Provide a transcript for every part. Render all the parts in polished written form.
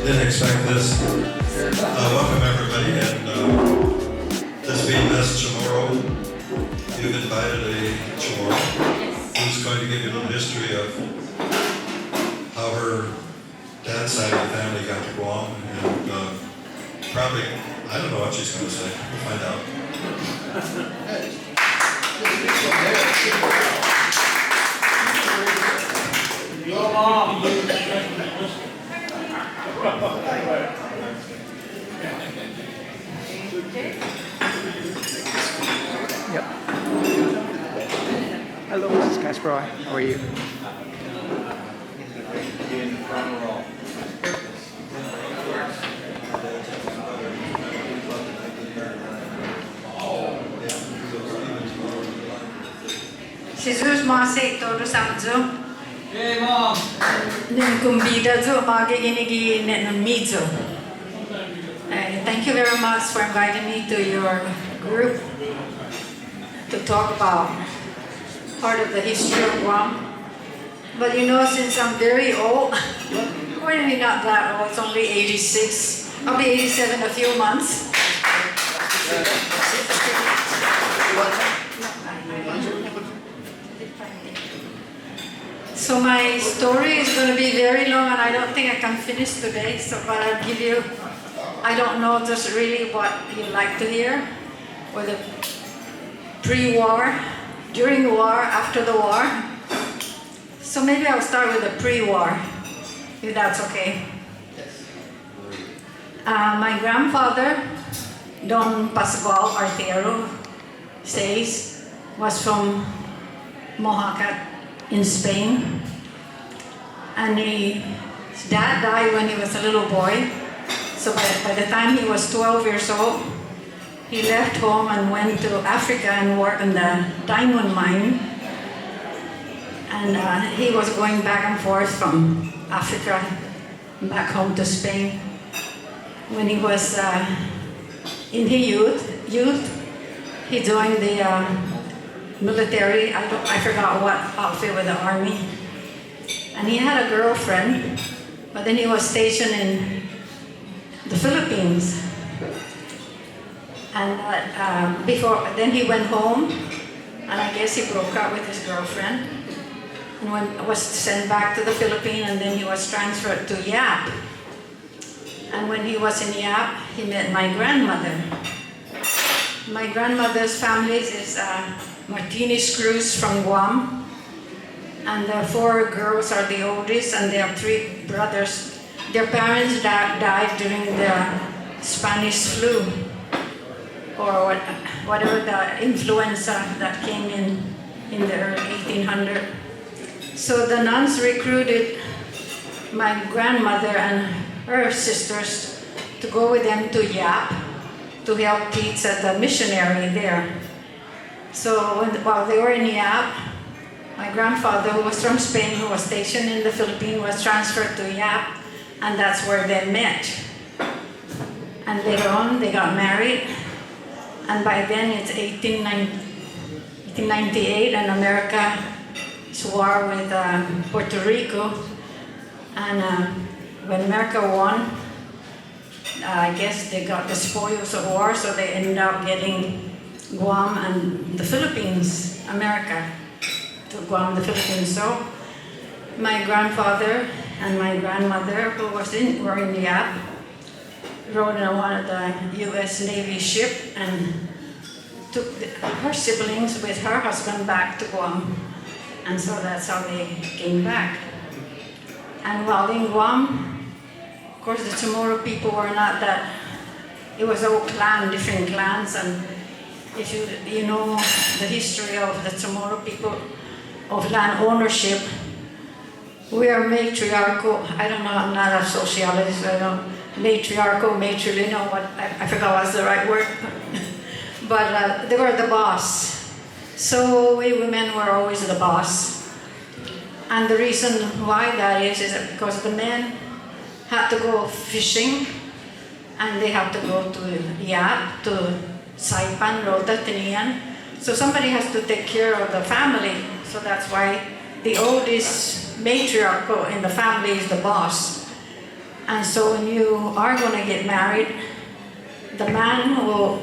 Didn't expect this. Welcome everybody, and this being Miss Chamorro, you've invited a Chamorro who's going to give you a little history of how her dad's side of the family got to Guam, and probably, I don't know what she's going to say. We'll find out. Your mom. Yep. Hello, Mrs. Kasperbauer. How are you? Jesus masih todo samjo. Hey, Mom. Ning kumbida jo magiginigi nenon mijo. Thank you very much for inviting me to your group to talk about part of the history of Guam. But you know, since I'm very old, really not that old, it's only 86. I'll be 87 in a few months. So my story is going to be very long, and I don't think I can finish today. So, but I'll give you, I don't know just really what you'd like to hear, or the pre-war, during the war, after the war. So maybe I'll start with the pre-war, if that's okay. My grandfather, Don Pascual Artero, says, was from Mojacat in Spain. And his dad died when he was a little boy. So by the time he was 12 years old, he left home and went to Africa and worked in the diamond mine. And he was going back and forth from Africa back home to Spain. When he was in his youth, he joined the military. I forgot what outfit with the army. And he had a girlfriend, but then he was stationed in the Philippines. And then he went home, and I guess he broke up with his girlfriend, and was sent back to the Philippines, and then he was transferred to Yap. And when he was in Yap, he met my grandmother. My grandmother's family is Martinez Cruz from Guam. And the 4 girls are the oldest, and they have 3 brothers. Their parents died during the Spanish flu, or whatever the influenza that came in the early 1800s. So the nuns recruited my grandmother and her sisters to go with them to Yap to help teach at the missionary there. So while they were in Yap, my grandfather, who was from Spain, who was stationed in the Philippines, was transferred to Yap, and that's where they met. And later on, they got married, and by then it's 1898, and America's war with Puerto Rico. And when America won, I guess they got the spoils of war, so they ended up getting Guam and the Philippines, America, to Guam, the Philippines. So my grandfather and my grandmother, who were in the Yap, rode in one of the U.S. Navy ship and took her siblings with her husband back to Guam. And so that's how they came back. And while in Guam, of course, the Chamorro people were not that, it was all different clans, and if you know the history of the Chamorro people of land ownership, we are matriarchal. I don't know, I'm not a sociologist, I don't matriarchal, matrilineal, I forgot what's the right word, but they were the boss. So we women were always the boss. And the reason why that is that because the men had to go fishing, and they have to go to Yap, to Saipan, Rota, Tinian. So somebody has to take care of the family. So that's why the oldest matriarch in the family is the boss. And so when you are going to get married, the man will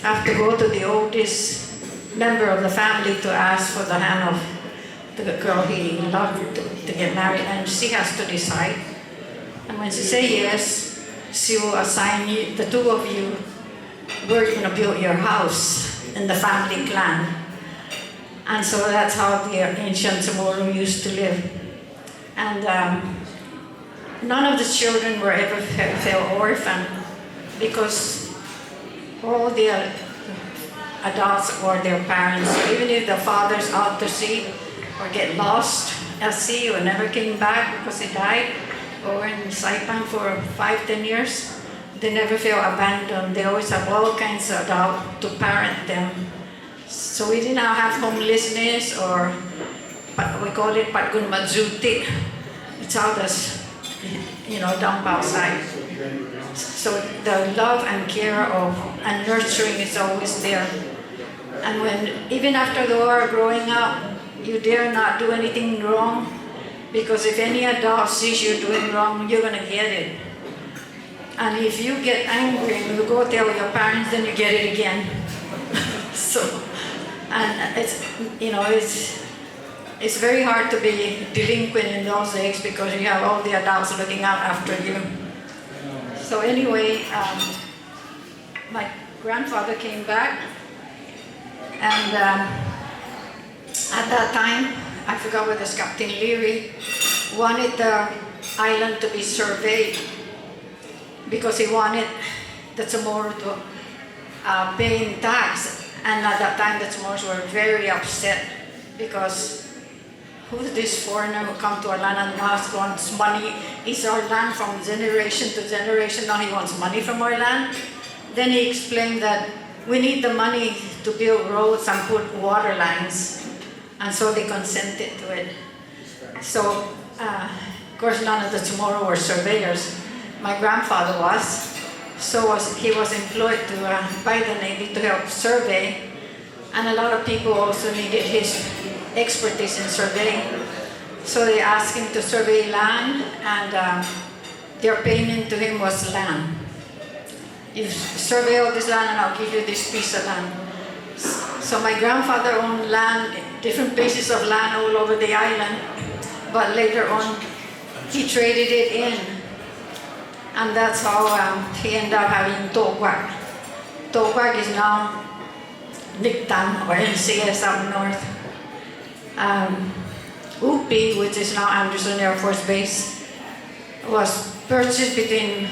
have to go to the oldest member of the family to ask for the hand of the girl he loved to get married, and she has to decide. And when she says yes, she will assign you, the two of you, where you're going to build your house in the family clan. And so that's how the ancient Chamorro used to live. And none of the children were ever fell orphan, because all the adults were their parents. Even if the father's out to sea or get lost at sea or never came back because he died, or in Saipan for 5-10 years, they never felt abandoned. They always have all kinds of adults to parent them. So we did not have homelessness, or we call it patgun mazuti. It's out as, dump outside. So the love and care of and nurturing is always there. And even after the war, growing up, you dare not do anything wrong, because if any adult sees you doing wrong, you're going to get it. And if you get angry and you go tell your parents, then you get it again. And it's very hard to be delinquent in those days, because you have all the adults looking out after you. So anyway, my grandfather came back, and at that time, I forgot whether it's Captain Leary wanted the island to be surveyed, because he wanted the Chamorro to pay in tax. And at that time, the Chamorros were very upset, because who's this foreigner who come to our land and now wants money? It's our land from generation to generation. Now he wants money from our land. Then he explained that we need the money to build roads and put water lines. And so they consented to it. So, of course, none of the Chamorro were surveyors. My grandfather was. So he was employed by the Navy to help survey. And a lot of people also needed his expertise in surveying. So they asked him to survey land, and their payment to him was land. You survey all this land and I'll give you this piece of land. So my grandfather owned land, different pieces of land all over the island, but later on he traded it in. And that's how he ended up having Togwag. Togwag is now Nictan or NCS up north. Upi, which is now Anderson Air Force Base, was purchased between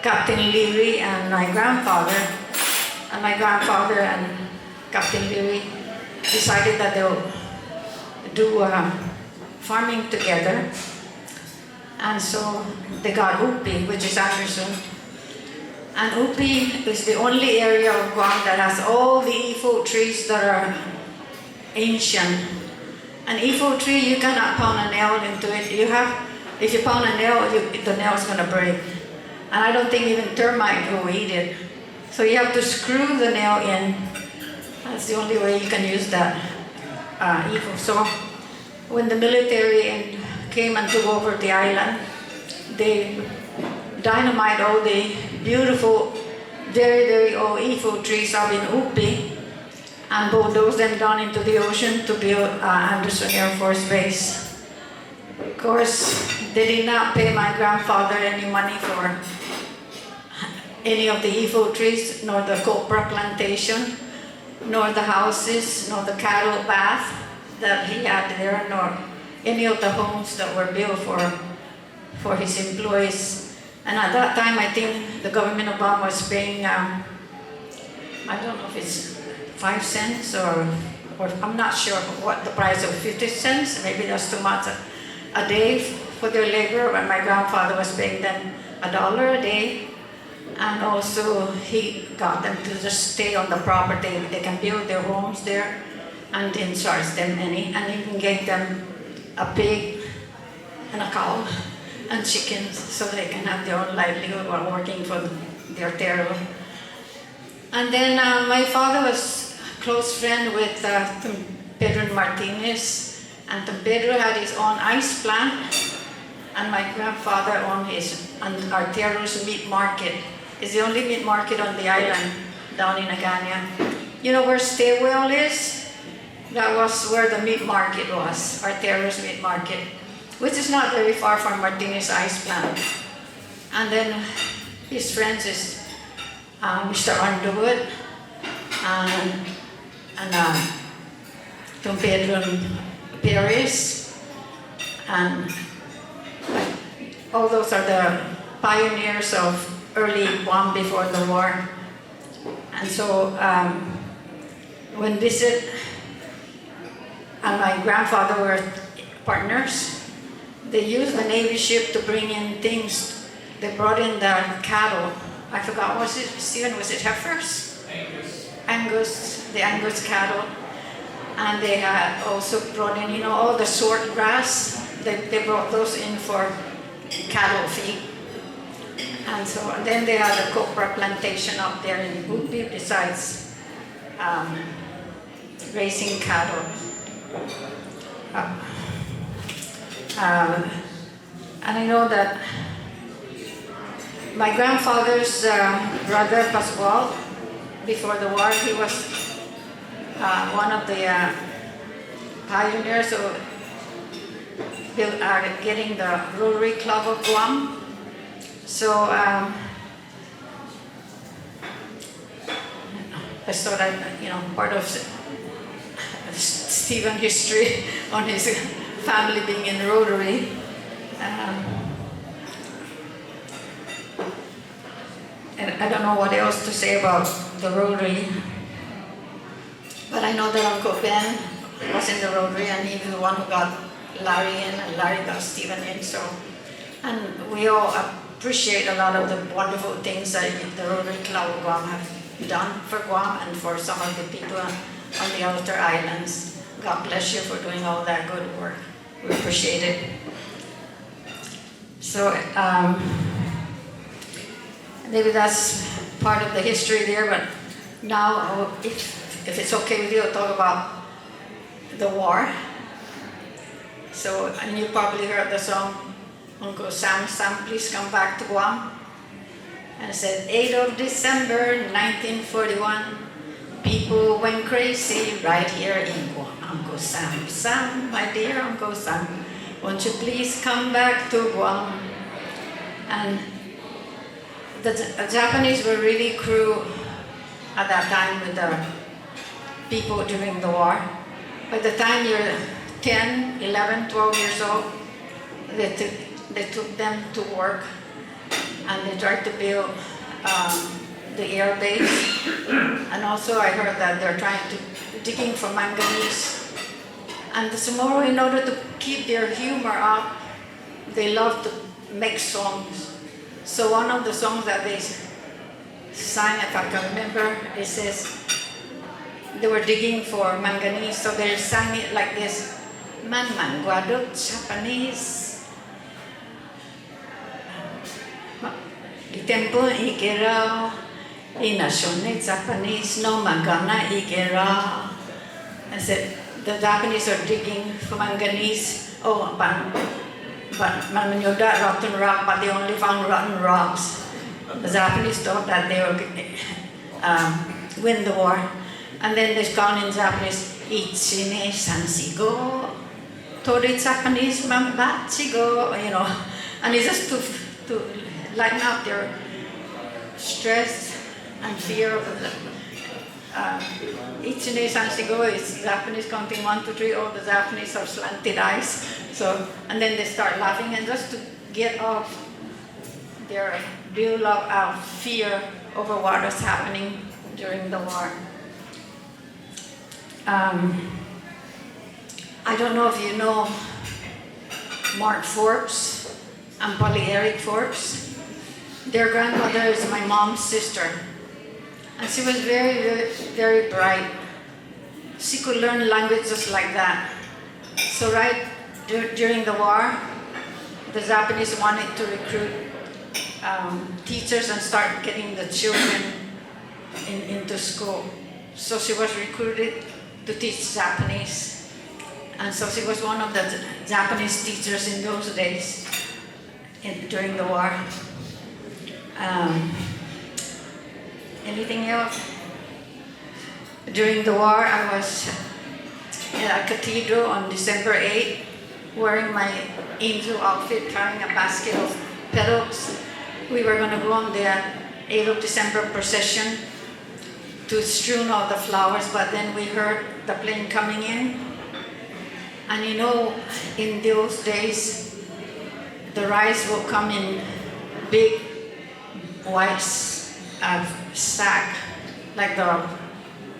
Captain Leary and my grandfather. And my grandfather and Captain Leary decided that they'll do farming together. And so they got Upi, which is Anderson. And Upi is the only area of Guam that has all the ifo trees that are ancient. An ifo tree, you cannot pound a nail into it. If you pound a nail, the nail is going to break. And I don't think even termite will eat it. So you have to screw the nail in. That's the only way you can use that ifo. So when the military came and took over the island, they dynamite all the beautiful, very, very old ifo trees up in Upi and bulldoze them down into the ocean to build Anderson Air Force Base. Of course, they did not pay my grandfather any money for any of the ifo trees, nor the copra plantation, nor the houses, nor the cattle bath that he had there, nor any of the homes that were built for his employees. And at that time, I think the government of Guam was paying, I don't know if it's 5 cents or I'm not sure what the price of 50 cents, maybe that's too much a day for their labor, and my grandfather was paying them $1 a day. And also he got them to just stay on the property. They can build their homes there and didn't charge them any, and even gave them a pig and a cow and chickens so they can have their own livelihood while working for their terror. And then my father was a close friend with Pedro Martinez, and Pedro had his own ice plant, and my grandfather owned his Artero's meat market. It's the only meat market on the island down in Agana. You know where Staywell is? That was where the meat market was, Artero's meat market, which is not very far from Martinez Ice Plant. And then his friends is Mr. Underwood and Don Pedro Perez, and all those are the pioneers of early Guam before the war. And so when visit and my grandfather were partners, they used the Navy ship to bring in things. They brought in the cattle. I forgot, was it, Stephen, was it heifers? Angus, the Angus cattle. And they had also brought in, all the short grass. They brought those in for cattle feed. And so then they had a copra plantation up there in Bupi besides raising cattle. And I know that my grandfather's brother Pascual, before the war, he was one of the pioneers of getting the Rotary Club of Guam. So I thought part of Stephen history on his family being in Rotary. And I don't know what else to say about the Rotary, but I know that Uncle Ben was in the Rotary, and he was the one who got Larry in, and Larry got Stephen in. So, and we all appreciate a lot of the wonderful things that the Rotary Club of Guam have done for Guam and for some of the people on the outer islands. God bless you for doing all that good work. We appreciate it. So maybe that's part of the history there, but now if it's okay with you, I'll talk about the war. So, and you probably heard the song, Uncle Sam, Sam, please come back to Guam. And it said, 8th of December, 1941, people went crazy right here in Guam. Uncle Sam, Sam, my dear Uncle Sam, won't you please come back to Guam? And the Japanese were really cruel at that time with the people during the war. By the time you're 10, 11, 12 years old, they took them to work, and they tried to build the air base. And also I heard that they're digging for manganese. And the Somoro, in order to keep their humor up, they love to make songs. So one of the songs that they sang, if I can remember, it says, they were digging for manganese, so they sang it like this. Man guadot Japanese. Itempo ikera, inashone Japanese, no magana ikera. I said, the Japanese are digging for manganese. Oh, but manyoda rotten rock, but they only found rotten rocks. The Japanese thought that they would win the war. And then they called in Japanese, Ichine Sansigo, Tori Japanese Mambachigo, and it's just to lighten up their stress and fear of the Ichine Sansigo is Japanese counting 1, 2, 3, all the Japanese have slanted eyes. So, and then they start laughing, and just to get off their build up of fear over what was happening during the war. I don't know if you know Mark Forbes and Polly Eric Forbes. Their grandmother is my mom's sister. And she was very, very, very bright. She could learn language just like that. So right during the war, the Japanese wanted to recruit teachers and start getting the children into school. So she was recruited to teach Japanese. And so she was one of the Japanese teachers in those days. during the war. Anything else? During the war, I was at a cathedral on December 8th, wearing my angel outfit, carrying a basket of petals. We were going to go on the 8th of December procession to strewn all the flowers, but then we heard the plane coming in. And you know, in those days, the rice will come in big white sack, like the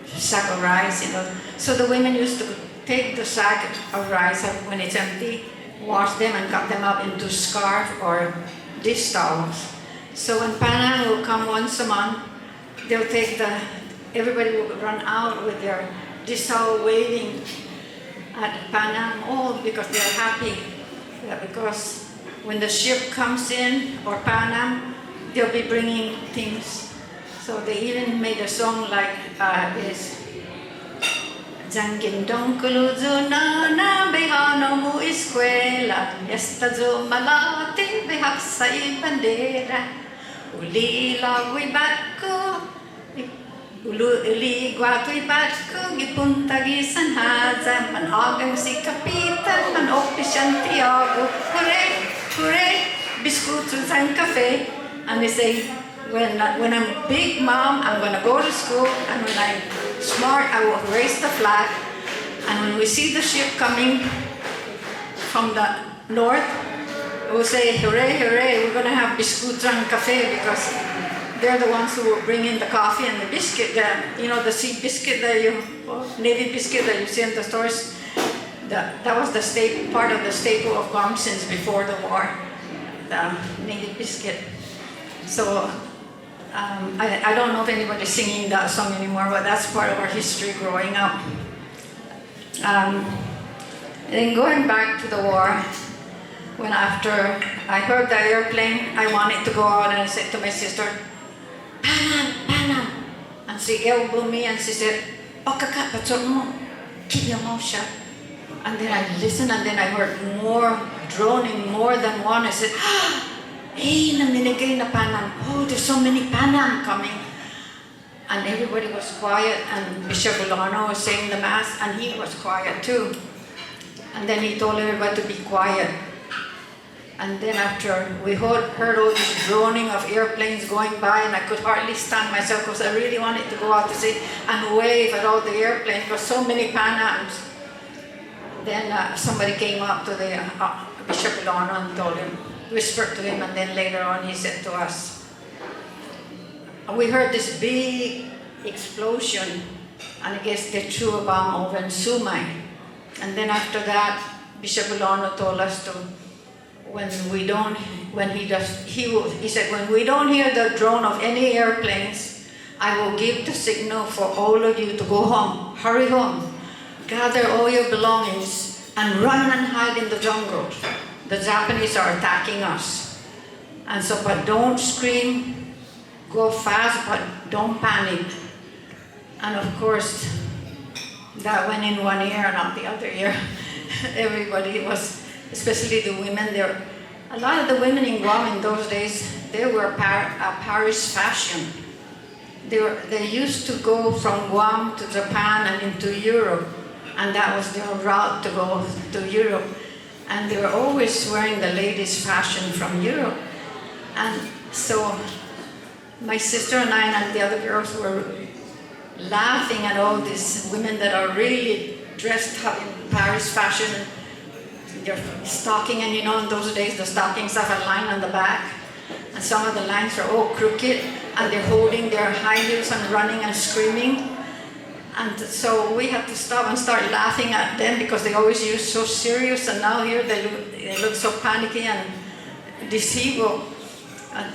sack of rice, you know. So the women used to take the sack of rice when it's empty, wash them and cut them up into scarf or dish towels. So when Panam will come once a month, they'll take everybody will run out with their dish towel waving at Panam, all because they're happy. Yeah, because when the ship comes in, or Panam, they'll be bringing things. So they even made a song like this. Jangindong kuluzu na behano mu eskwela, estazo malati behak sa bandera, uli lawi batko, uli guatoy batko, gipunta gisan haza, managang si kapitan, manok Santiago, hooray, hooray, biscuits and cafe. And they say, when I'm big, Mom, I'm going to go to school, and when I'm smart, I will raise the flag. And when we see the ship coming from the north, we'll say, hooray, hooray, we're going to have biscuits and cafe, because they're the ones who will bring in the coffee and the biscuit, the sea biscuit Navy biscuit that you see in the stores. That was the part of the staple of Guam since before the war, the Navy biscuit. So I don't know if anybody's singing that song anymore, but that's part of our history growing up. Then going back to the war, when after I heard the airplane, I wanted to go out, and I said to my sister, Panam, Panam. And she elbowed me and she said, Okaka, mo, keep your mouth shut. And then I listened, and then I heard more droning, more than one. I said, hey, naminigay na Panam. Oh, there's so many Panam coming. And everybody was quiet, and Bishop Olano was saying the Mass, and he was quiet too. And then he told everybody to be quiet. And then after we heard all this droning of airplanes going by, and I could hardly stand myself because I really wanted to go out to see and wave at all the airplanes, because so many Panams. Then somebody came up to the Bishop Olano and told him, whispered to him, and then later on he said to us, we heard this big explosion, and I guess they threw a bomb over in Sumay. And then after that, Bishop Olano told us to, he said, when we don't hear the drone of any airplanes, I will give the signal for all of you to go home, hurry home, gather all your belongings, and run and hide in the jungle. The Japanese are attacking us. And so, but don't scream, go fast, but don't panic. And of course, that went in one ear and out the other ear. Everybody was, especially the women there. A lot of the women in Guam in those days, they were a Paris fashion. They used to go from Guam to Japan and into Europe, and that was their route to go to Europe. And they were always wearing the latest fashion from Europe. And so my sister and I and the other girls were laughing at all these women that are really dressed up in Paris fashion. They're stocking, and in those days the stockings have a line on the back, and some of the lines are all crooked, and they're holding their high heels and running and screaming. And so we had to stop and start laughing at them, because they always used so serious, and now here they look so panicky and deceivable.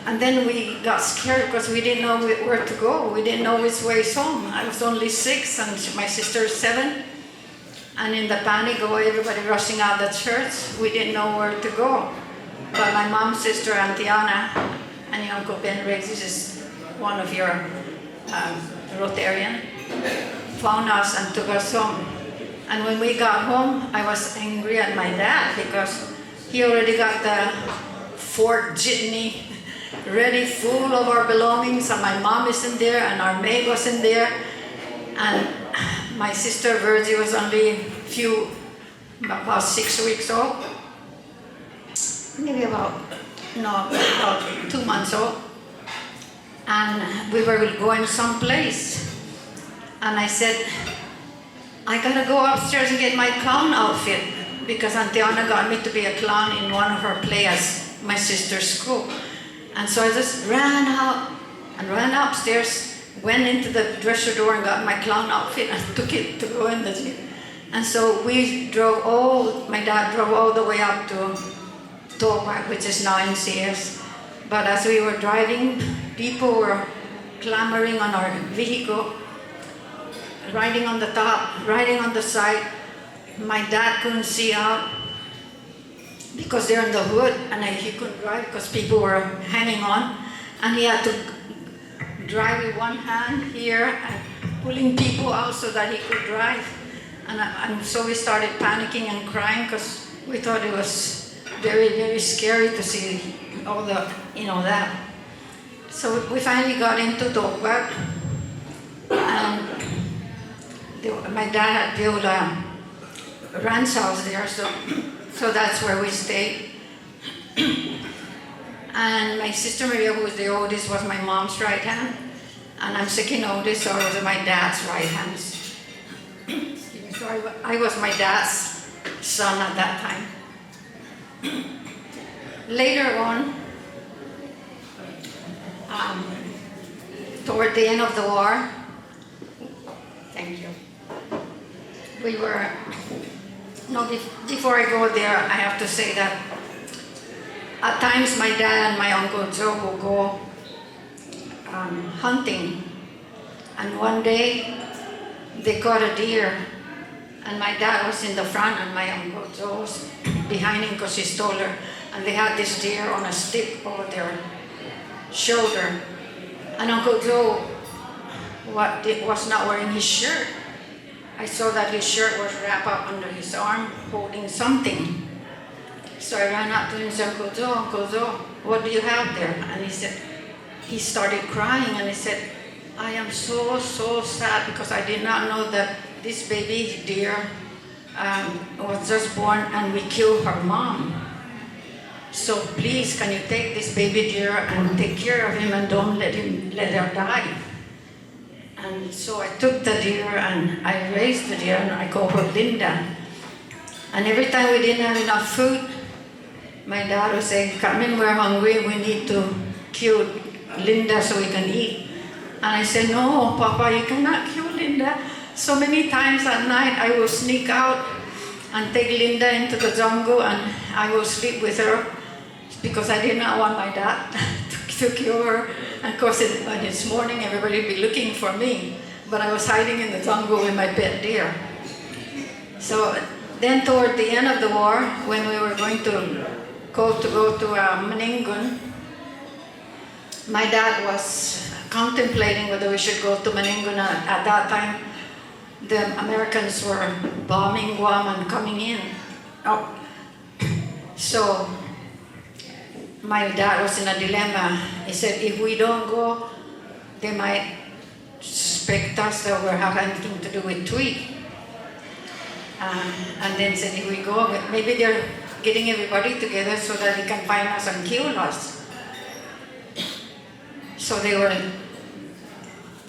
And then we got scared because we didn't know where to go. We didn't know which way home. I was only 6 and my sister is 7. And in the panic, everybody rushing out of the church, we didn't know where to go. But my mom's sister, Auntie Anna, and your Uncle Ben Riggs, this is one of your Rotarian, found us and took us home. And when we got home, I was angry at my dad because he already got the Ford jitney ready, full of our belongings, and my mom is in there, and our maid was in there, and my sister Virgie was only about 6 weeks old, maybe about 2 months old, and we were going someplace, and I said, I gotta go upstairs and get my clown outfit, because Auntie Anna got me to be a clown in one of her plays at my sister's school. And so I just ran out and ran upstairs, went into the dresser door and got my clown outfit and took it to go in the gym. And so my dad drove all the way up to Towpath, which is now in CS. But as we were driving, people were clamoring on our vehicle, riding on the top, riding on the side. My dad couldn't see out because they're in the hood, and he couldn't drive because people were hanging on, and he had to drive with one hand here and pulling people out so that he could drive. And so we started panicking and crying because we thought it was very, very scary to see all the, that. So we finally got into Towpath, and my dad had built a ranch house there, so that's where we stayed. And my sister Maria, who was the oldest, was my mom's right hand, and I'm second oldest, so I was my dad's right hand. So I was my dad's son at that time. Later on, toward the end of the war, thank you. Before I go there, I have to say that at times my dad and my Uncle Joe will go hunting, and one day they caught a deer, and my dad was in the front and my Uncle Joe was behind him because he's taller, and they had this deer on a stick over their shoulder, and Uncle Joe was not wearing his shirt. I saw that his shirt was wrapped up under his arm, holding something. So I ran up to him and said, Uncle Joe, what do you have there? And he started crying, and he said, I am so, so sad because I did not know that this baby deer was just born and we killed her mom. So please, can you take this baby deer and take care of him and don't let her die? And so I took the deer and I raised the deer, and I called her Linda. And every time we didn't have enough food, my dad would say, Carmen, we're hungry, we need to kill Linda so we can eat. And I said, no, Papa, you cannot kill Linda. So many times at night I will sneak out and take Linda into the jungle, and I will sleep with her because I did not want my dad to kill her. And of course, this morning everybody would be looking for me, but I was hiding in the jungle with my pet deer. So then toward the end of the war, when we were going to go to Meningun, my dad was contemplating whether we should go to Meningun. At that time, the Americans were bombing Guam and coming in. So my dad was in a dilemma. He said, if we don't go, they might suspect us that we have anything to do with Tweed. And then said, if we go, maybe they're getting everybody together so that they can find us and kill us. So they were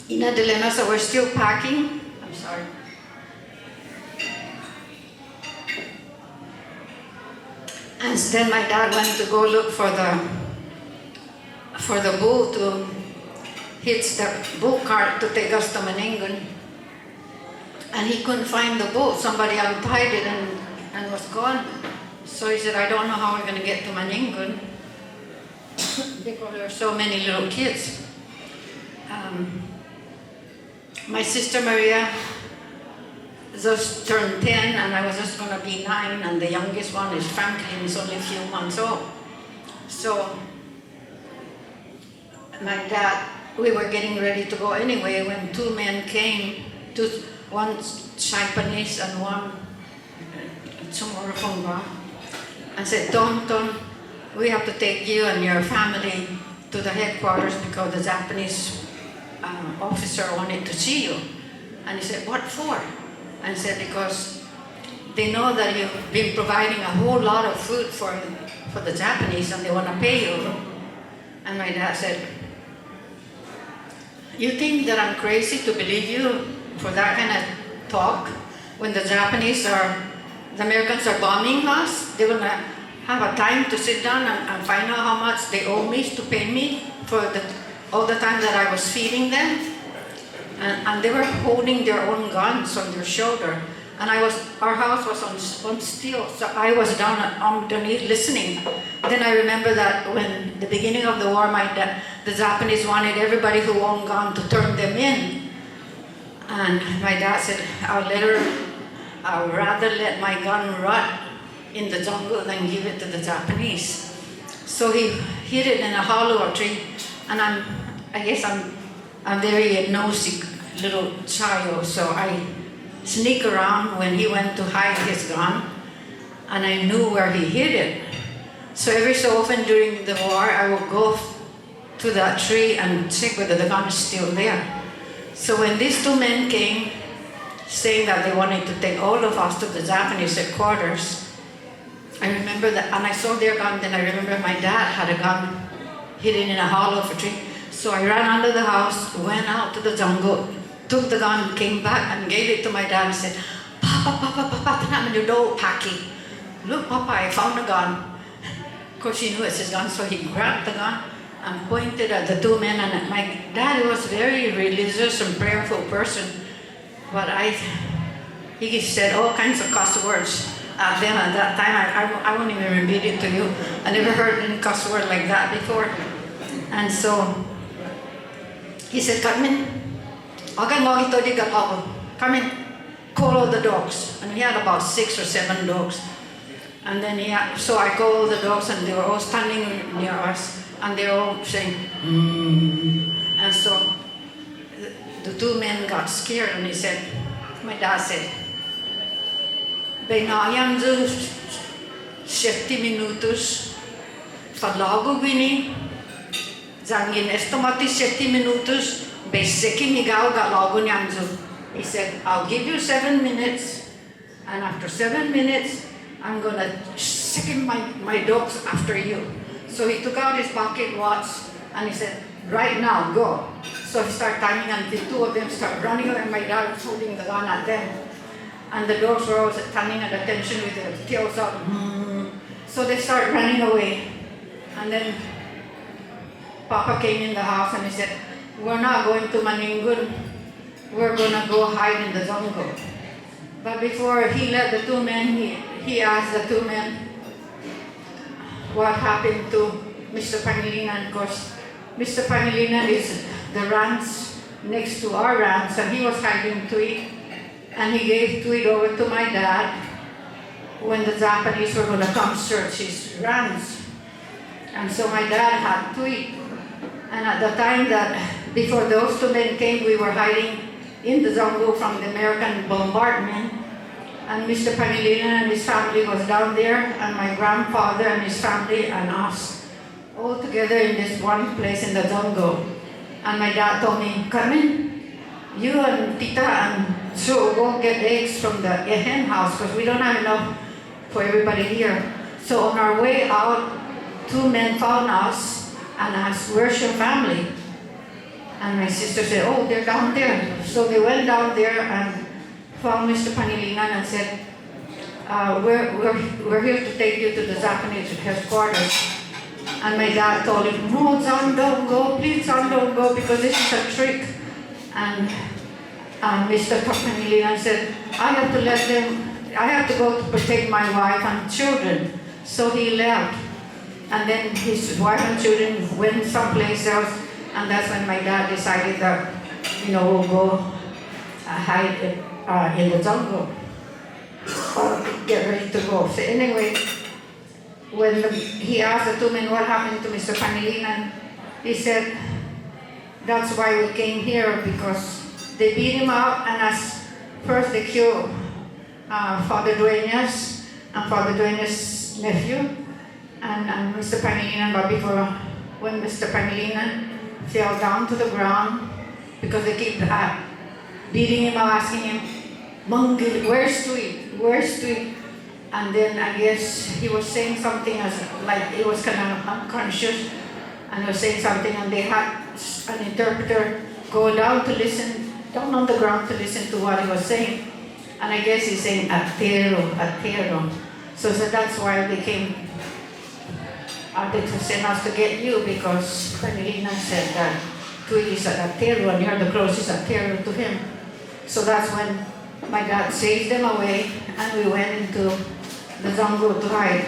in a dilemma, so we're still packing. I'm sorry. And then my dad went to go look for the bull to hitch the bull cart to take us to Meningun. And he couldn't find the bull. Somebody untied it and was gone. So he said, I don't know how we're going to get to Meningun because there are so many little kids. My sister Maria just turned 10, and I was just going to be 9, and the youngest one is Franklin, is only a few months old. So my dad, we were getting ready to go anyway when two men came, one Japanese and one tomorrow from Guam, and said, Don, we have to take you and your family to the headquarters because the Japanese officer wanted to see you. And he said, what for? And he said, because they know that you've been providing a whole lot of food for the Japanese and they want to pay you. And my dad said, you think that I'm crazy to believe you for that kind of talk? When the Americans are bombing us, they will have a time to sit down and find out how much they owe me to pay me for all the time that I was feeding them. And they were holding their own guns on their shoulder. And our house was on steel, so I was down underneath listening. Then I remember that when the beginning of the war, the Japanese wanted everybody who owned gun to turn them in. And my dad said, I'd rather let my gun rot in the jungle than give it to the Japanese. So he hid it in a hollow tree, and I guess I'm very nosy little child, so I sneak around when he went to hide his gun, and I knew where he hid it. So every so often during the war, I would go to that tree and check whether the gun is still there. So when these two men came, saying that they wanted to take all of us to the Japanese headquarters, I remember that, and I saw their gun, then I remember my dad had a gun hidden in a hollow of a tree. So I ran under the house, went out to the jungle, took the gun, came back and gave it to my dad and said, Papa, Paki. Look, Papa, I found a gun. Of course, he knew it's his gun, so he grabbed the gun and pointed at the two men. And my dad was a very religious and prayerful person, but he said all kinds of cuss words at them at that time. I won't even repeat it to you. I never heard any cuss word like that before. And so he said, Carmen, Carmen, call all the dogs. And he had about 6 or 7 dogs. And then so I called all the dogs, and they were all standing near us, and they were all saying, And so the two men got scared, and my dad said, Beinayan 7 minutos, Falago Gini, Zangin Estomati 7 minutos, Besekin Higaw Galago Nyanzu. He said, I'll give you 7 minutes, and after 7 minutes, I'm going to sicken my dogs after you. So he took out his pocket watch, and he said, right now, go. So he started timing until 2 of them started running away, and my dad was holding the gun at them. And the dogs were always standing at attention with their tails up. So they started running away. And then Papa came in the house and he said, we're not going to Maningun. We're going to go hide in the jungle. But before he led the 2 men, he asked the 2 men what happened to Mr. Pangilinan. Of course, Mr. Pangilinan is the ranch next to our ranch, and he was hiding Tweed. And he gave Tweed over to my dad when the Japanese were going to come search his ranch. And so my dad had Tweed. And at the time that, before those 2 men came, we were hiding in the jungle from the American bombardment. And Mr. Pangilinan and his family was down there, and my grandfather and his family and us, all together in this one place in the jungle. And my dad told me, Carmen, you and Tita and Sue go get eggs from the hen house because we don't have enough for everybody here. So on our way out, 2 men found us and asked, where's your family? And my sister said, oh, they're down there. So they went down there and found Mr. Pangilinan and said, we're here to take you to the Japanese headquarters. And my dad told him, no, John, don't go. Please, John, don't go, because this is a trick. And Mr. Pangilinan said, I have to go to protect my wife and children. So he left. And then his wife and children went someplace else. And that's when my dad decided that, we'll go hide in the jungle or get ready to go. So anyway, when he asked the 2 men what happened to Mr. Pangilinan, he said, that's why we came here, because they beat him up, and as first they killed Father Duenas and Father Duenas' nephew, and Mr. Pangilinan, but before, when Mr. Pangilinan fell down to the ground, because they keep beating him up, asking him, Mangil, where's Tweet? Where's Tweet? And then I guess he was saying something like he was kind of unconscious, and he was saying something, and they had an interpreter go down to listen, down on the ground to listen to what he was saying. And I guess he's saying atero, atero. So that's why they came, they to send us to get you, because Pangilinan said that Tweet is at atero and you're the closest atero to him. So that's when my dad saved them away, and we went into the jungle to hide.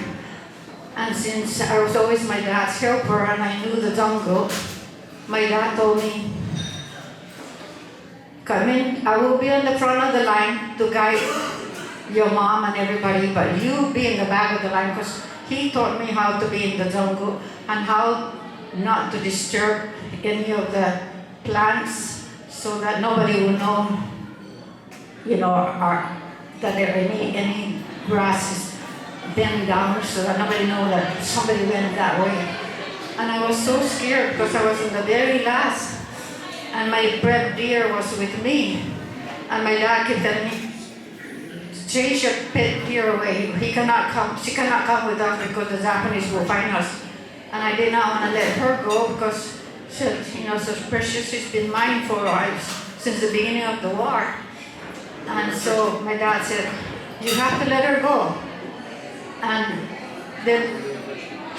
And since I was always my dad's helper and I knew the jungle, my dad told me, Carmen, I will be on the front of the line to guide your mom and everybody, but you be in the back of the line, because he taught me how to be in the jungle and how not to disturb any of the plants so that nobody will know, that there any grasses bend down, so that nobody know that somebody went that way. And I was so scared because I was in the very last, and my bred deer was with me, and my dad kept telling me, chase your pet deer away. She cannot come with us because the Japanese will find us. And I did not want to let her go because so precious. She's been mine for a while, since the beginning of the war. And so my dad said, you have to let her go. And then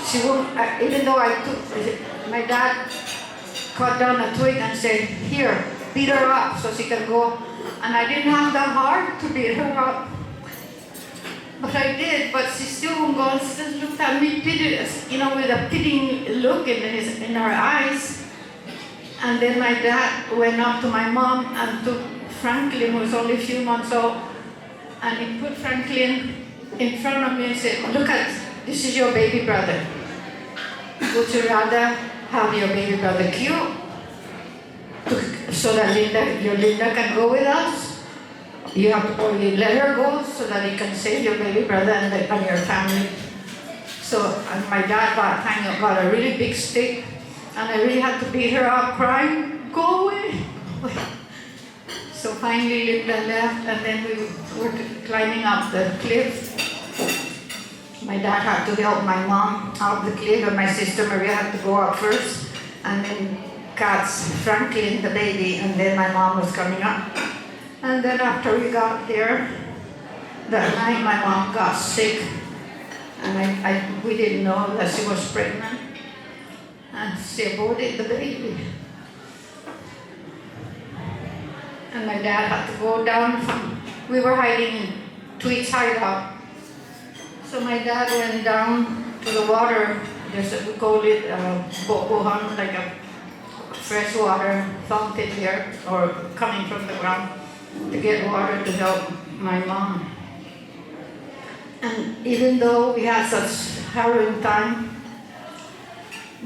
she won't, even though my dad cut down a twig and said, here, beat her up so she can go. And I didn't have the heart to beat her up. But I did, but she still won't go. She just looked at me, with a pitying look in her eyes. And then my dad went up to my mom and took Franklin, who was only a few months old, and he put Franklin in front of me and said, look this is your baby brother. Would you rather have your baby brother killed so that your Linda can go with us? You have to only let her go so that he can save your baby brother and your family. So and my dad got a really big stick, and I really had to beat her up, crying, go away. So finally Linda left, and then we were climbing up the cliff. My dad had to help my mom up the cliff, and my sister Maria had to go up first, and then catch Franklin, the baby, and then my mom was coming up. And then after we got there, that night my mom got sick, and we didn't know that she was pregnant, and she aborted the baby. And my dad had to go down we were hiding in Tweet's hideout. So my dad went down to the water. We call it bohan, like a freshwater fountain here, or coming from the ground, to get water to help my mom. And even though we had such harrowing time,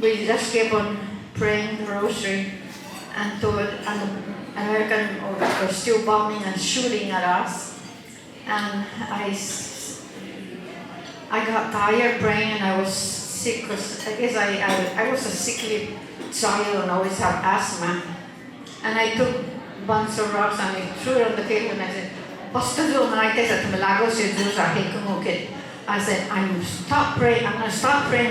we just kept on praying the rosary, and the American were still bombing and shooting at us. And I got tired praying, and I was sick, because I guess I was a sickly child and always had asthma. And I took a bunch of rocks and I threw it on the table, and I said, Basta doon, and I said to Milagros, I said, I'm going to stop praying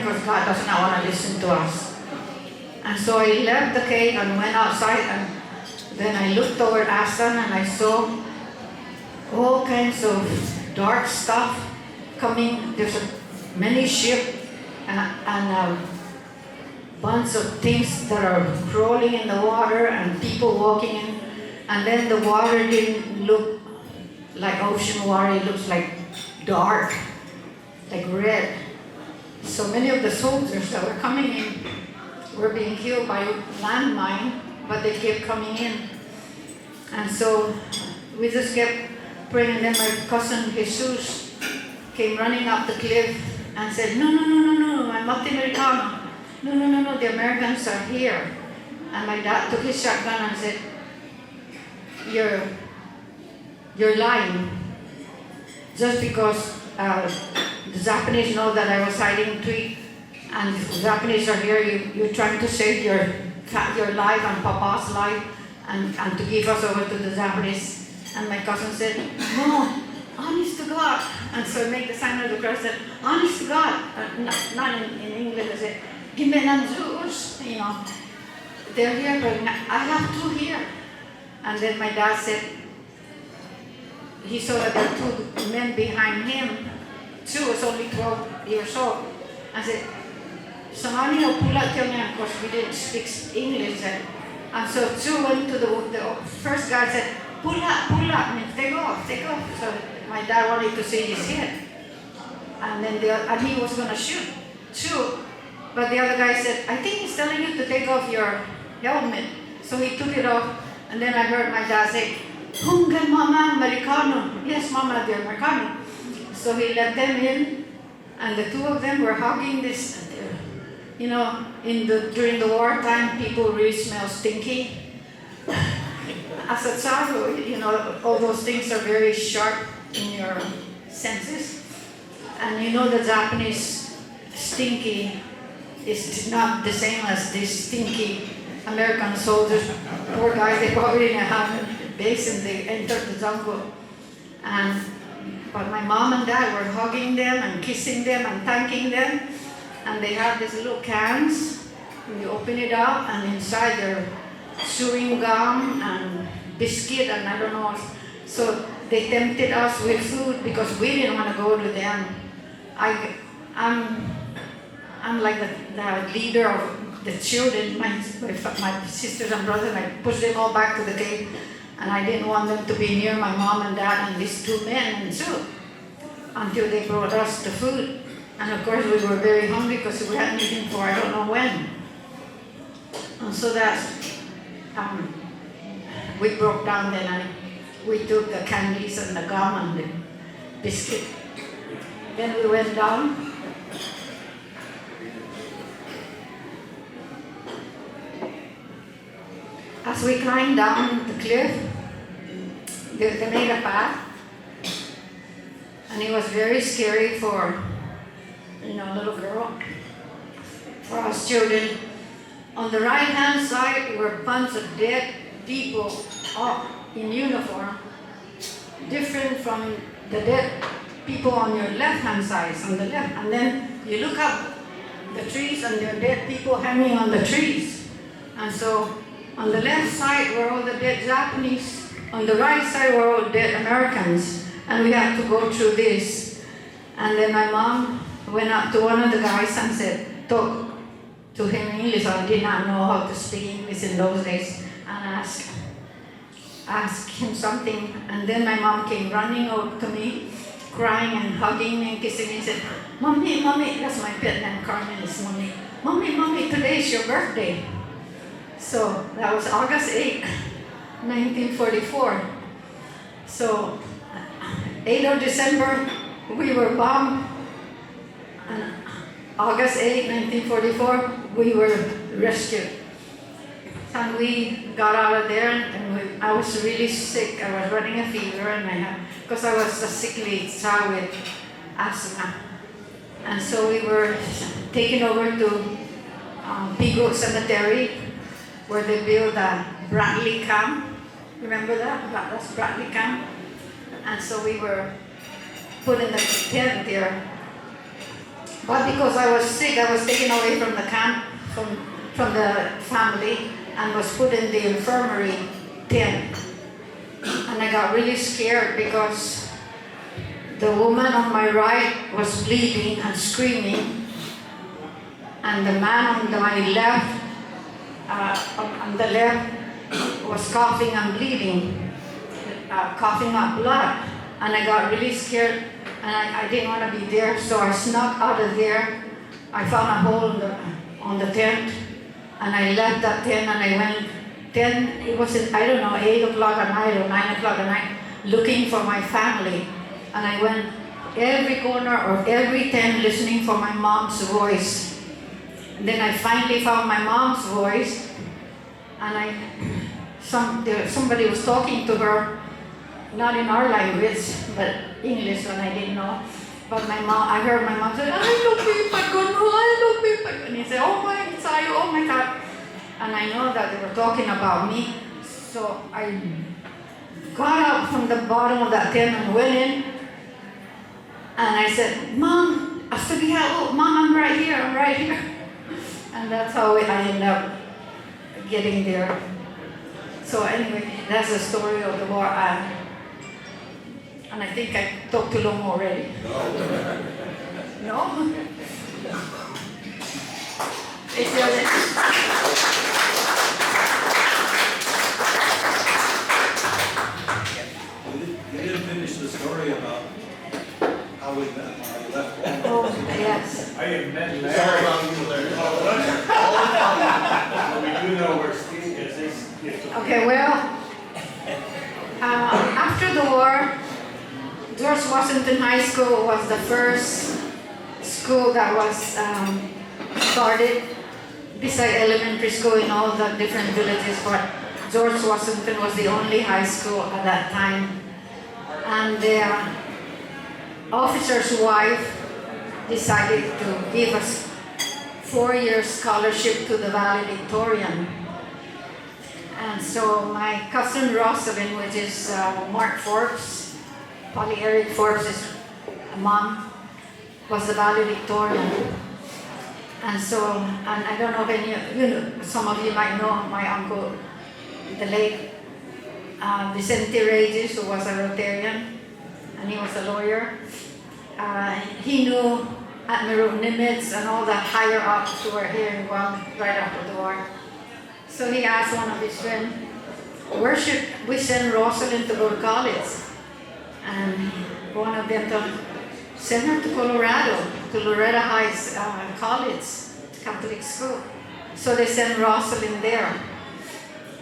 because God does not want to listen to us. And so I left the cave and went outside, and then I looked over Aston and I saw all kinds of dark stuff coming. There's many ships and a bunch of things that are crawling in the water and people walking in. And then the water didn't look like ocean water, it looks like dark, like red. So many of the soldiers that were coming in were being killed by landmine, but they kept coming in. And so we just kept praying, and then my cousin Jesus came running up the cliff and said, no, I'm not Americano. No, the Americans are here. And my dad took his shotgun and said, you're lying. Just because the Japanese know that I was hiding Tweet, and the Japanese are here, you're trying to save your life and Papa's life and to give us over to the Japanese. And my cousin said, no, honest to God. And so I make the sign of the cross, said, honest to God. Not in English, I said, give me an Jews, you know. They're here, but I have two here. And then my dad said, he saw that there were two men behind him. Two was only 12 years old. I said, Samani no pula tiyan, of course we didn't speak English then. And so two went to the first guy said, pula, means take off. So my dad wanted to see his head. And then and he was going to shoot. But the other guy said, I think he's telling you to take off your helmet. So he took it off. And then I heard my dad say, Hungan mama, Americano. Yes, mama, they're Americano. So he let them in, and the two of them were hugging this, you know, during the wartime, people really smell stinky. As a child, you know, all those things are very sharp in your senses. And you know the Japanese stinky is not the same as these stinky American soldiers. Poor guys, they probably didn't have a base and they entered the jungle. But my mom and dad were hugging them and kissing them and thanking them. And they had these little cans. And you open it up and inside they're chewing gum and biscuit and I don't know what. So they tempted us with food because we didn't want to go to them. I'm like the leader of the children, my sisters and brothers, and I pushed them all back to the cave. And I didn't want them to be near my mom and dad and these two men and so until they brought us the food. And of course we were very hungry because we hadn't eaten for I don't know when. And so we broke down then and we took the candies and the gum and the biscuit. Then we went down. As we climbed down the cliff, they made a path, and it was very scary for, you know, a little girl, for us children. On the right-hand side were a bunch of dead people, all in uniform, different from the dead people on your left-hand side, on the left. And then you look up the trees, and there are dead people hanging on the trees. And so on the left side were all the dead Japanese. On the right side were all dead Americans. And we had to go through this. And then my mom went up to one of the guys and said, talk to him in English. I did not know how to speak English in those days. And asked him something. And then my mom came running over to me, crying and hugging me and kissing me and said, Mommy, that's my pet name, Carmen is Mommy. Mommy, today is your birthday. So that was August 8, 1944. So 8th of December, we were bombed. And August 8, 1944, we were rescued. And we got out of there, and I was really sick. I was running a fever, and because I was a sickly child with asthma. And so we were taken over to Pigo Cemetery, where they built a Bradley camp. Remember that? That's Bradley camp. And so we were put in the tent there. But because I was sick, I was taken away from the camp, from the family, and was put in the infirmary tent. And I got really scared because the woman on my right was bleeding and screaming, and the man on my left, on the left, was coughing and bleeding, coughing up blood. And I got really scared, and I didn't want to be there, so I snuck out of there. I found a hole on the tent, and I left that tent, and I went. Then it was, I don't know, 8 o'clock at night or 9 o'clock at night, looking for my family. And I went every corner of every tent listening for my mom's voice. And then I finally found my mom's voice, and somebody was talking to her, not in our language, but English, and I didn't know. But I heard my mom say, "Ay, lupi pagano, ay, lupi pagano." And he said, "Oh my God, oh my God." And I know that they were talking about me. So I got out from the bottom of that tent and went in. And I said, "Mom, Mom, I'm right here. And that's how I ended up getting there. So anyway, that's the story of the war. And I think I talked too long already. No? It's You didn't finish the story about how we met, how you left. Oh, yes. I have met Larry. Sorry about you, Larry. We do know where Steve is. Okay, well, after the war, George Washington High School was the first school that was started beside elementary school in all the different villages, but George Washington was the only high school at that time. And the officer's wife decided to give us 4-year scholarship to the valedictorian. And so my cousin Rosalind, which is Mark Forbes, Polly Eric Forbes' mom, was the valedictorian. And so, and I don't know if some of you might know my uncle, the late Vicente Reyes, who was a Rotarian, and he was a lawyer. He knew Admiral Nimitz and all the higher ups who were here in Guam right after the war. So he asked one of his friends, "Where should we send Rosalind to go to college?" And one of them told, "Send her to Colorado, to Loretta Heights College, Catholic school." So they sent Rosalind there.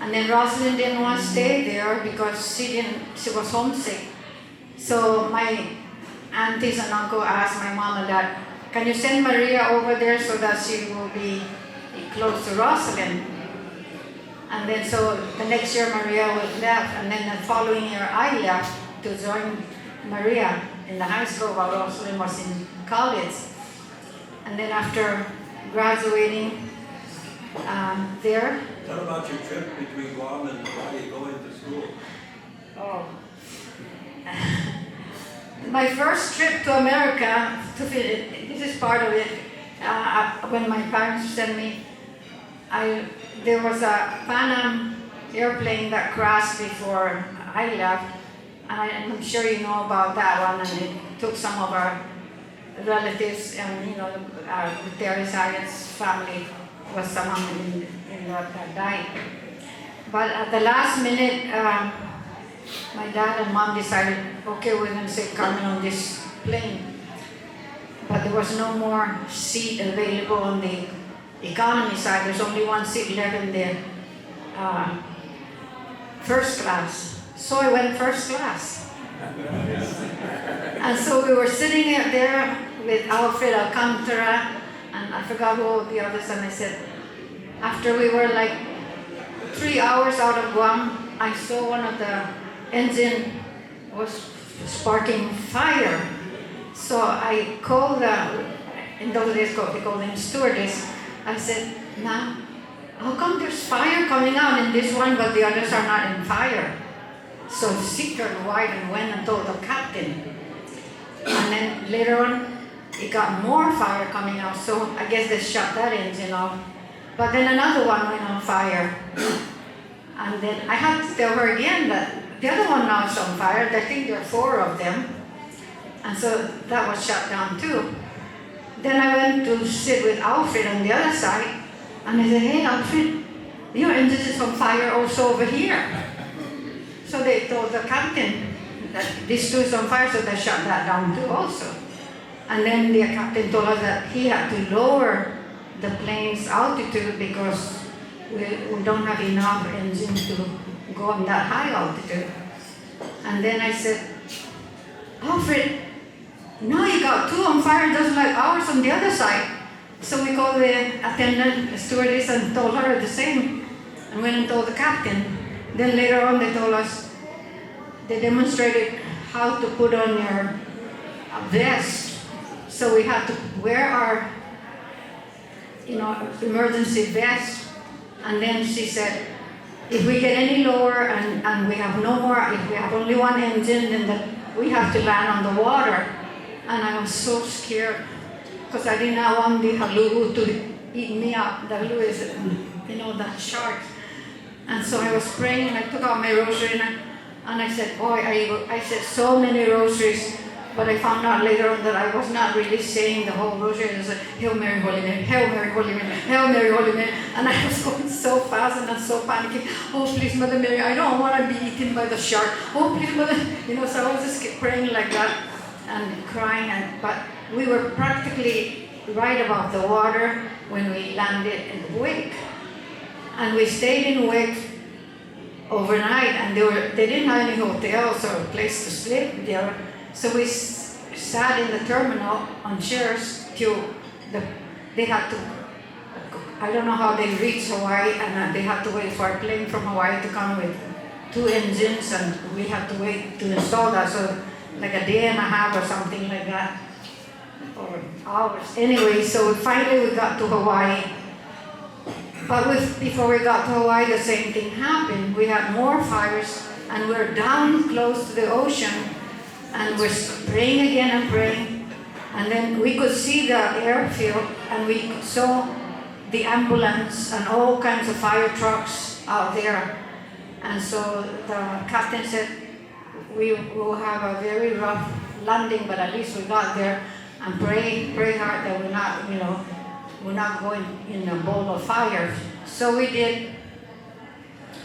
And then Rosalind didn't want to stay there because she was homesick. So my aunties and uncle asked my mom and dad, "Can you send Maria over there so that she will be close to Rosalind?" And then so the next year Maria was left, and then the following year I left to join Maria in the high school while Rosalind was in college. And then after graduating there. What about your trip between Guam and Hawaii going to school? Oh. My first trip to America, this is part of it, when my parents sent me, there was a Pan Am airplane that crashed before I left, and I'm sure you know about that one, and it took some of our relatives and Terry Science family was someone in that died. But at the last minute, my dad and mom decided, okay, we're going to save Carmen on this plane. But there was no more seat available on the economy side. There's only one seat left in the first class. So I went first class. And so we were sitting there with Alfred Alcantara, and I forgot who the others, and I said, after we were like 3 hours out of Guam, I saw one of the engine was sparking fire. So I called in those days they called them stewardess. I said, "Now, how come there's fire coming out in this one, but the others are not in fire?" So she turned white and went and told the captain. And then later on, it got more fire coming out. So I guess they shut that engine off. But then another one went on fire. And then I had to tell her again that the other one now is on fire. I think there are 4 of them. And so that was shut down too. Then I went to sit with Alfred on the other side. And I said, "Hey, Alfred, your engine is on fire also over here." So they told the captain that this too is on fire, so they shut that down too also. And then the captain told us that he had to lower the plane's altitude because we don't have enough engine to go on that high altitude. And then I said, "Alfred, now you got 2 on fire just like ours on the other side." So we called the attendant, the stewardess, and told her the same, and went and told the captain. Then later on they told us, they demonstrated how to put on your vest So we had to wear our, emergency vest. And then she said, if we get any lower and we have no more, if we have only one engine, then we have to land on the water. And I was so scared because I did not want the halugu to eat me up. The halugu is, that shark. And so I was praying and I took out my rosary and I said, boy, I said so many rosaries, but I found out later on that I was not really saying the whole rosary. I said, Hail Mary, Holy Mary, Hail Mary, Holy Mary, Hail Mary, Holy Mary. And I was going so fast and I was so panicking. Oh, please, Mother Mary, I don't want to be eaten by the shark. Oh, please, Mother. So I was just praying like that and crying. But we were practically right above the water when we landed in Wake. And we stayed in Wake overnight, and they didn't have any hotels or a place to sleep there. So we sat in the terminal on chairs till they had to, I don't know how they reached Hawaii, and they had to wait for a plane from Hawaii to come with 2 engines, and we had to wait to install that, so like a day and a half or something like that, or hours. Anyway, so finally we got to Hawaii. But before we got to Hawaii, the same thing happened. We had more fires, and we're down close to the ocean, and we're praying again and praying. And then we could see the airfield, and we saw the ambulance and all kinds of fire trucks out there. And so the captain said, we will have a very rough landing, but at least we got there, and pray hard that we're not going in a bowl of fire. So we did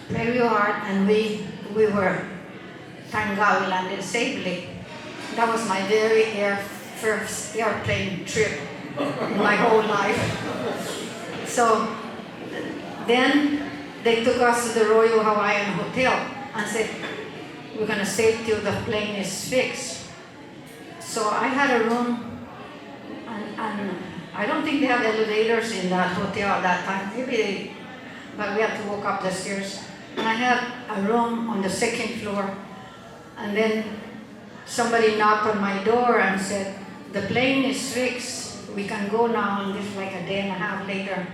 pray real hard, and we were, thank God, we landed safely. That was my very first airplane trip in my whole life. So then they took us to the Royal Hawaiian Hotel and said, we're going to stay till the plane is fixed. So I had a room, and I don't think they have elevators in that hotel at that time. But we had to walk up the stairs. And I had a room on the 2nd floor. And then somebody knocked on my door and said, the plane is fixed. We can go now. And this was like a day and a half later.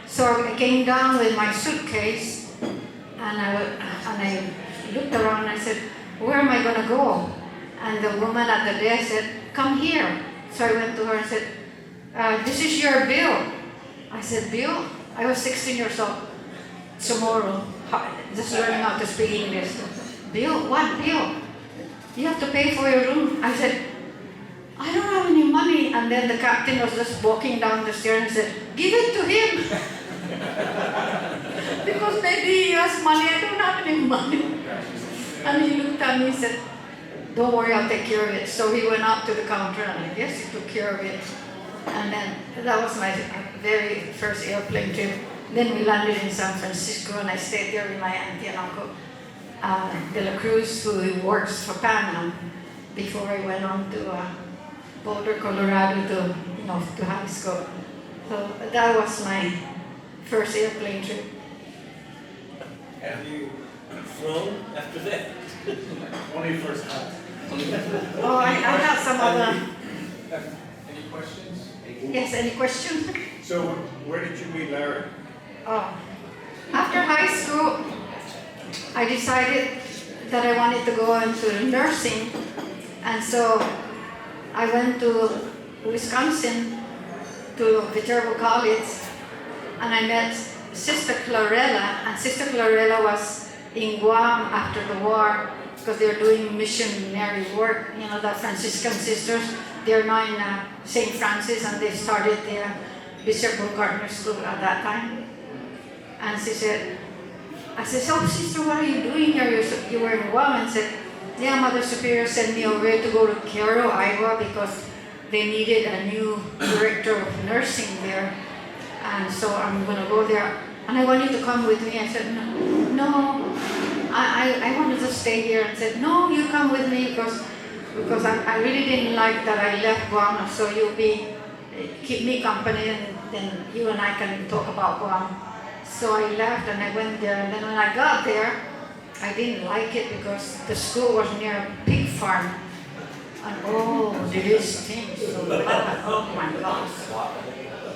So I came down with my suitcase, and I looked around and I said, where am I going to go? And the woman at the desk said, come here. So I went to her and said, this is your bill. I said, bill? I was 16 years old. Tomorrow, just learning how to speak English. Bill? What bill? You have to pay for your room. I said, I don't have any money. And then the captain was just walking down the stairs and said, give it to him. Because maybe he has money, I don't have any money. And he looked at me and said, don't worry, I'll take care of it. So he went up to the counter, and I guess he took care of it. And then that was my very first airplane trip. Then we landed in San Francisco, and I stayed there with my auntie and uncle, De La Cruz, who works for Pan Am, before I went on to Boulder, Colorado to high school. So that was my first airplane trip. Have you flown after that? Only first time. Oh, I have some other. Any questions? Yes, any questions? So, where did you meet Larry? Oh. After high school, I decided that I wanted to go into nursing, and so I went to Wisconsin to Viterbo College, and I met Sister Clarella, and Sister Clarella was in Guam after the war because they're doing missionary work. The Franciscan sisters, they're now in St. Francis, and they started their Bishop Gardner School at that time. And she said, I said, oh, sister, what are you doing here? You were in Guam. And said, yeah, Mother Superior sent me over to go to Cairo, Iowa, because they needed a new director of nursing there. And so I'm going to go there. And I want you to come with me. I said, no, I wanted to stay here. And said, no, you come with me because I really didn't like that I left Guam. So you'll keep me company, and then you and I can talk about Guam. So I left and I went there, and then when I got there, I didn't like it because the school was near a pig farm. And oh, did it stink so bad. Oh my gosh.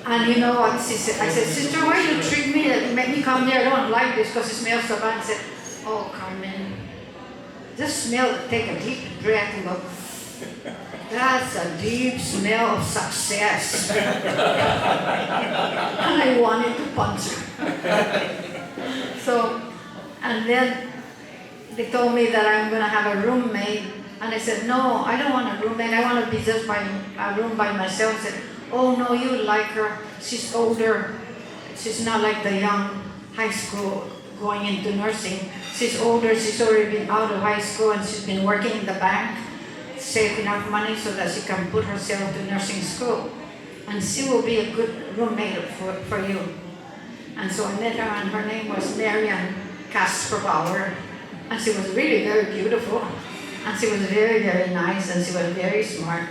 And you know what she said? I said, sister, why you treat me that make me come here? I don't like this because it smells so bad. She said, oh, Carmen, just smell, take a deep breath and go, that's a deep smell of success. And I wanted to punch her. So, and then they told me that I'm going to have a roommate. And I said, no, I don't want a roommate. I want to be just by a room by myself. I said, oh no, you would like her. She's older. She's not like the young high school going into nursing. She's older. She's already been out of high school and she's been working in the bank, save enough money so that she can put herself to nursing school. And she will be a good roommate for you. And so I met her, and her name was Carmen Kasperbauer. And she was really very beautiful. And she was very, very nice, and she was very smart.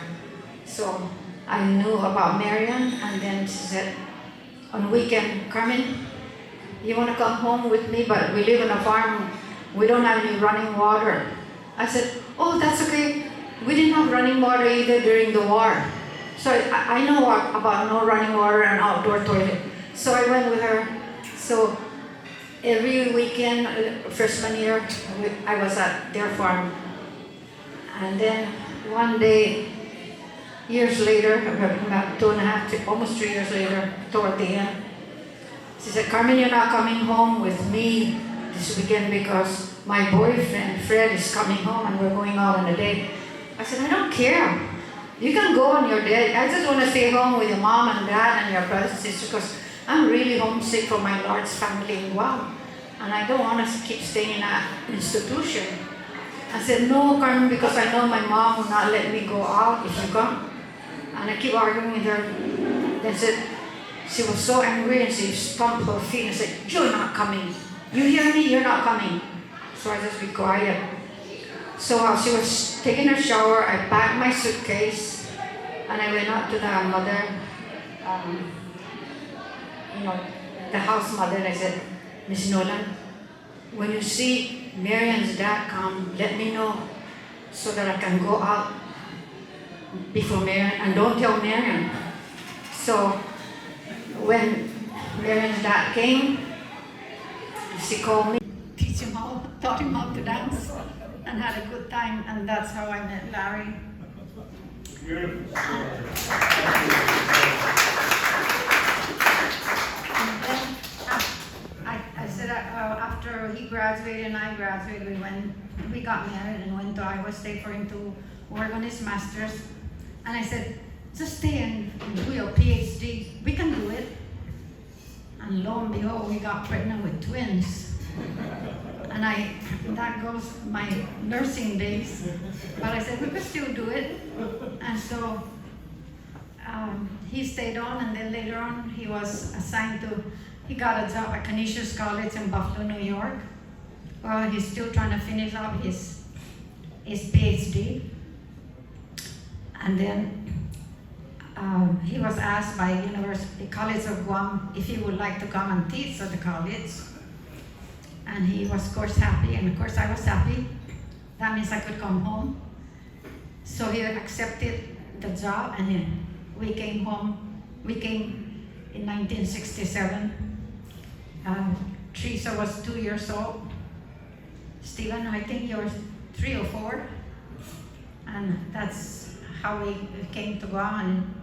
So I knew about Marian, and then she said, on weekend, Carmen, you want to come home with me, but we live on a farm. We don't have any running water. I said, oh, that's okay. We didn't have running water either during the war. So I know about no running water and outdoor toilet. So I went with her. So every weekend, freshman year, I was at their farm. And then one day, years later, about 2.5 to almost 3 years later, toward the end, she said, Carmen, you're not coming home with me this weekend because my boyfriend, Fred, is coming home and we're going out on a date. I said, I don't care. You can go on your date. I just want to stay home with your mom and dad and your brothers and sisters because I'm really homesick for my large family in Guam. And I don't want to keep staying in an institution. I said, no, Carmen, because I know my mom will not let me go out if you come. And I keep arguing with her. Then said, she was so angry and she stomped her feet and said, you're not coming. You hear me? You're not coming. So I just be quiet. So while she was taking her shower, I packed my suitcase and I went up to the mother, the house mother, and I said, Miss Nolan, when you see Marian's dad come, let me know so that I can go out before Marian, and don't tell Marian. So when Marian's dad came, she called me, taught him how to dance, and had a good time, and that's how I met Larry. Beautiful. And then I said after he graduated and I graduated, we got married and went to Iowa State for him to work on his master's. And I said, just stay and do your PhD. We can do it. And lo and behold, we got pregnant with twins. And that goes my nursing days. But I said, we could still do it. And so he stayed on, and then later on, he was assigned he got a job at Canisius College in Buffalo, New York. Well, he's still trying to finish up his PhD. And then he was asked by University College of Guam if he would like to come and teach at the college. And he was, of course, happy, and of course I was happy. That means I could come home. So he accepted the job, and then we came home. We came in 1967. Teresa was 2 years old. Stephen, I think you were 3 or 4. And that's how we came to Guam, and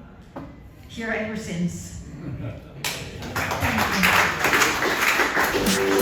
here ever since. Thank you.